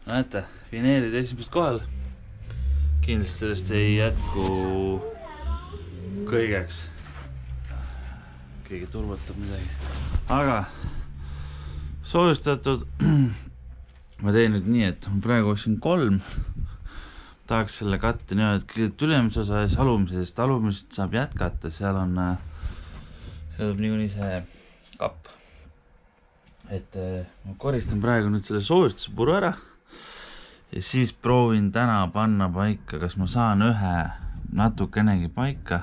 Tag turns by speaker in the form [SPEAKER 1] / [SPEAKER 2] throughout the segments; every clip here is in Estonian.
[SPEAKER 1] Näete, vineerid esimesed kohal. Kindlasti sellest ei jätku kõigeks. Keegi turvatab midagi. Aga soojustatud ma teen nüüd nii, et ma praegu siin 3. Tahaks selle katte niimoodi, et kõigepealt ülemise osa ja alumisest. Alumisest saab jätkata, seal tuleb niikuinii see kapp. Et ma koristan praegu nüüd selle soojustuse puru ära ja siis proovin täna panna paika, kas ma saan ühe natukenegi paika.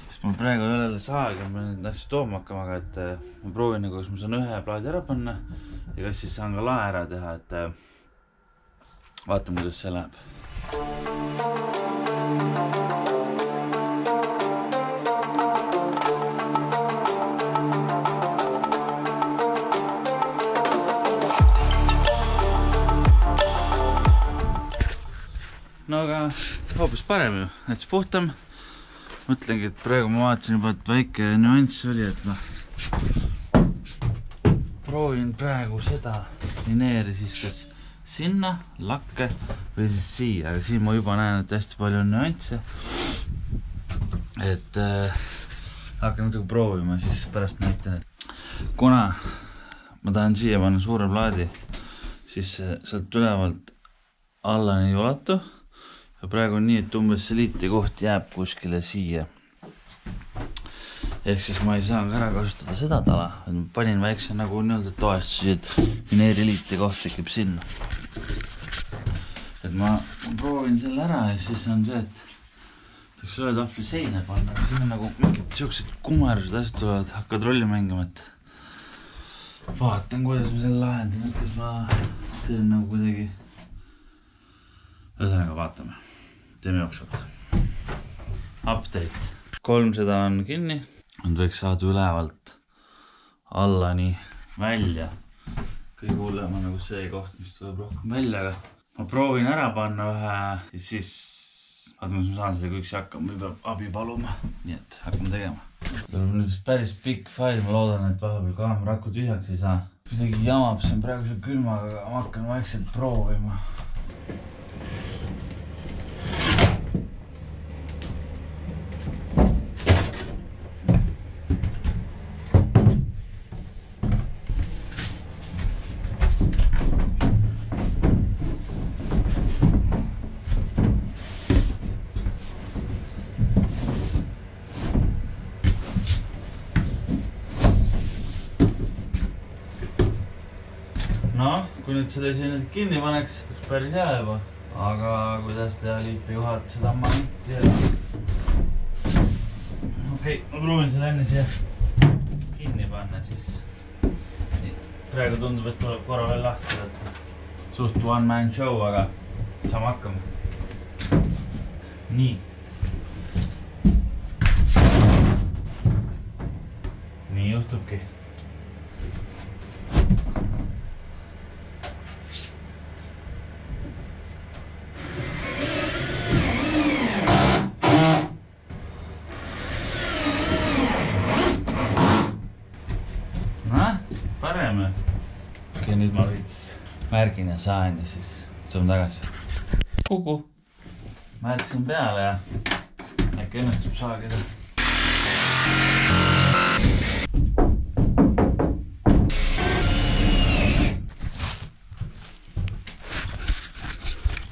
[SPEAKER 1] Sest ma praegu ei ole saagi, ma pean neid asju tooma hakkama, aga et ma proovin, kas ma saan ühe plaadi ära panna ja kas siis saan ka lae ära teha, et vaatame, kuidas see läheb. No aga hoopis parem ju, et see puhtam. Mõtlengi, et praegu ma vaatasin juba, et väike nüanss oli, et ma proovin praegu seda vineeri siis kas sinna, lakke või siis siia, aga siin ma juba näen, et hästi palju on nüansse. Et hakkan natuke proovima, siis pärast näitan, et kuna ma tahan siia panna suure plaadi, siis sealt ülevalt alla ei ulatu. Ja praegu on nii, et umbes see liiti koht jääb kuskile siia. Ehk siis ma ei saa ära kasutada seda tala. Ma panin väikse nagu nii-öelda toestusi, et vineeri liiti koht tekib sinna. Et ma proovin selle ära ja siis on see, et tahaks üle tahvli seina panna. Siin on nagu mingid siuksed kumerused asjad tulevad, hakkad rolli mängima, et vaatan, kuidas ma selle lahendan, et kas ma teen nagu kuidagi. Ühesõnaga vaatame. Teeme jooksvalt. Update. 300 on kinni. Nüüd võiks saada ülevalt allani välja. Kõige hullem on nagu see koht, mis tuleb rohkem välja, aga ma proovin ära panna ühe ja siis vaatame, kas ma saan selle kõik hakkama, või peab abi paluma. Nii et hakkame tegema. Tuleb nüüd päris pikk fail, ma loodan, et vahepeal kaamera aku tühjaks ei saa. Midagi jamab, see on praegu selle külmaga, aga ma hakkan vaikselt proovima. No, kui nüüd seda siin kinni paneks, oleks päris hea juba. Aga kuidas teha liiti kohad, seda ma ei tea. Okei, ma proovin selle enne siia kinni panna, siis praegu tundub, et tuleb korra veel lahti. Suht one man show, aga saame hakkama. Nii. Nii juhtubki. Parem. Okei, nüüd ma võits märgin ja saan ja siis tuleme tagasi. Kuku. Märksin peale ja äkki õnnestub saagida.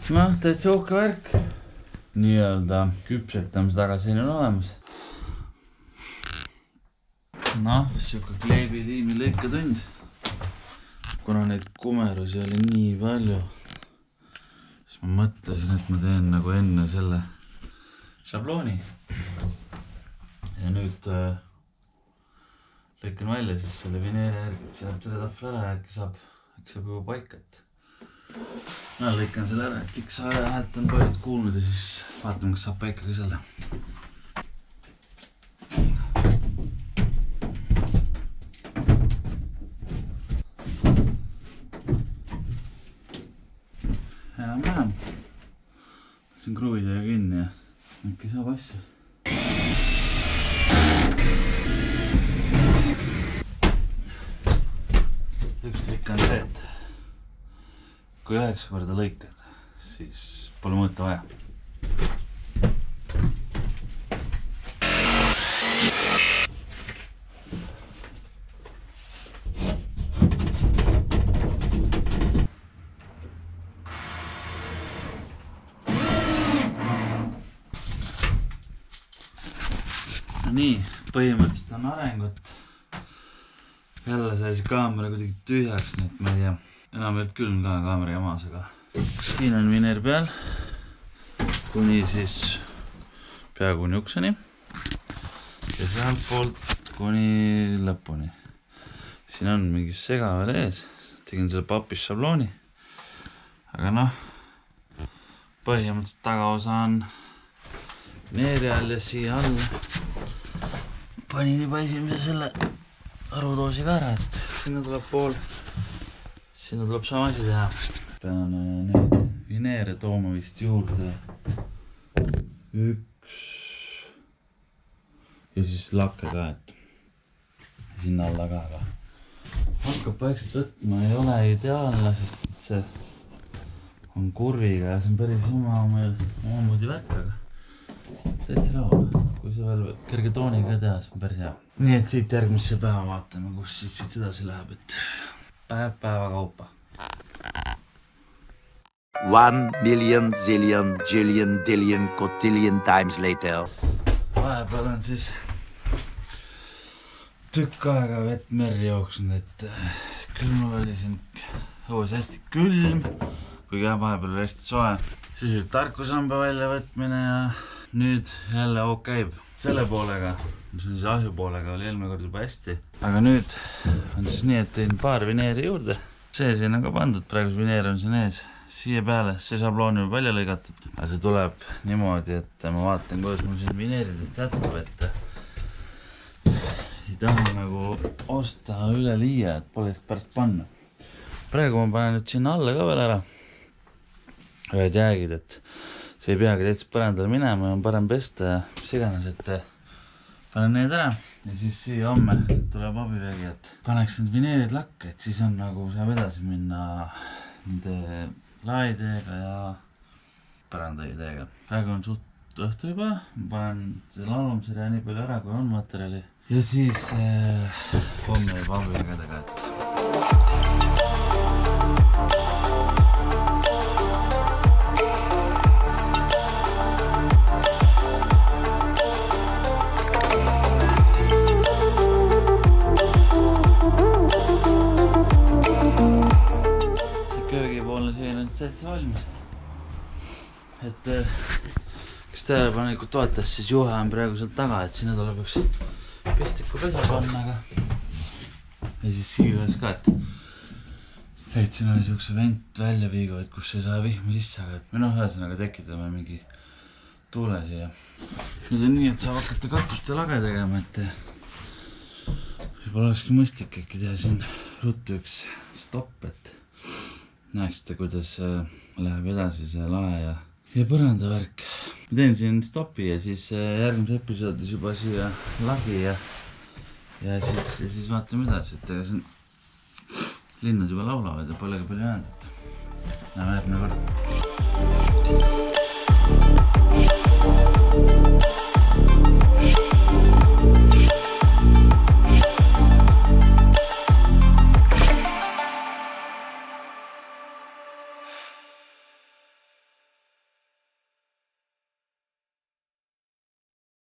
[SPEAKER 1] Noh, täitsa uhke värk. Nii-öelda küpsetamise tagasi on olemas. Noh, siuke kleebitiimi lõikatund. Kuna neid kumerusi oli nii palju, siis ma mõtlesin, et ma teen nagu enne selle šablooni. Ja nüüd lõikan välja siis selle vineeri järgi, et see läheb selle tahvli ära ja äkki saab juba paikat. No, lõikan selle ära, et X häält on paljud kuulnud ja siis vaatame, kas saab paika ka selle. Enam-vähem. Siin kruvidega kinni ja äkki saab asja. Üks trikk on see, et kui 9 korda lõikad, siis pole mõõta vaja. Nii, põhimõtteliselt on arengut. Jälle sai see kaamera kuidagi tühjaks, nii et ma ei tea. Enam ei olnud külm ka kaamera jamas, aga siin on vineer peal. Kuni siis peaaegu niukseni. Ja sealt poolt kuni lõpuni. Siin on mingi sega veel ees. Tegin selle papis šablooni. Aga noh, põhimõtteliselt tagaosa on vineeri all ja siia all. Panin juba esimese selle arvudoosi ka ära, et sinna tuleb pool, sinna tuleb sama asi teha. Pean nüüd vineere tooma vist juurde 1 ja siis lakke ka, et sinna alla ka, aga hakkab vaikselt võtma, ei ole ideaalne, sest see on kurviga ja see on päris omamoodi värk, aga täitsa rahul. Kui see veel kerge tooniga teha, siis on päris hea. Nii et siit järgmisse päeva vaatame, kus siit edasi läheb, et päeva kaupa.
[SPEAKER 2] 1,000,000,000,000,000,000,000,000 zillion cotillion times later.
[SPEAKER 1] Vahepeal on siis tükk aega vett merri jooksnud, et küll mul oli siin õues hästi külm, kuigi vahepeal oli hästi soe. Siis oli tarkusamba väljavõtmine ja nüüd jälle käib. Selle poolega, mis on siis ahju poolega, oli eelmine kord juba hästi. Aga nüüd on siis nii, et tein paar vineeri juurde. See siin on ka pandud, praegu vineer on siin ees. Siia peale, see šabloon juba välja lõigatud. Aga see tuleb niimoodi, et ma vaatan, kuidas mul siin vineeridest jätkub, et ei taha nagu osta üle liia, et pole just pärast panna. Praegu ma panen nüüd sinna alla ka veel ära. Ühed jäägid, et see ei peagi täitsa põrandale minema ja on parem pesta ja mis iganes, et panen need ära ja siis siia homme tuleb abivägi, et paneks need vineerid lakke, et siis on nagu saab edasi minna nende laaideega ja põrandaideega. Praegu on suht õhtu juba, ma panen selle alumsere nii palju ära, kui on materjali ja siis homme juba abivägedega, et täitsa valmis. Et kes tähelepanelikult vaatas, siis juhe on praegu sealt taga, et sinna tuleb üks kestiku pesa panna, aga ja siis siiras ka, et siin oli siukse vent välja viigu, et kus ei saa vihma sisse, aga et me ühesõnaga tekitame mingi tuule siia. Nüüd on nii, et saab hakata katust ja lage tegema, et võib-olla olekski mõistlik äkki teha siin ruttu üks stopp, et näeksite, kuidas läheb edasi see lae ja põrandavärk. Ma teen siin stopi ja siis järgmises episoodis juba siia lagi ja siis vaatame edasi, et ega siin linnad juba laulavad ja polegi palju jäänud. Näeme järgmine kord.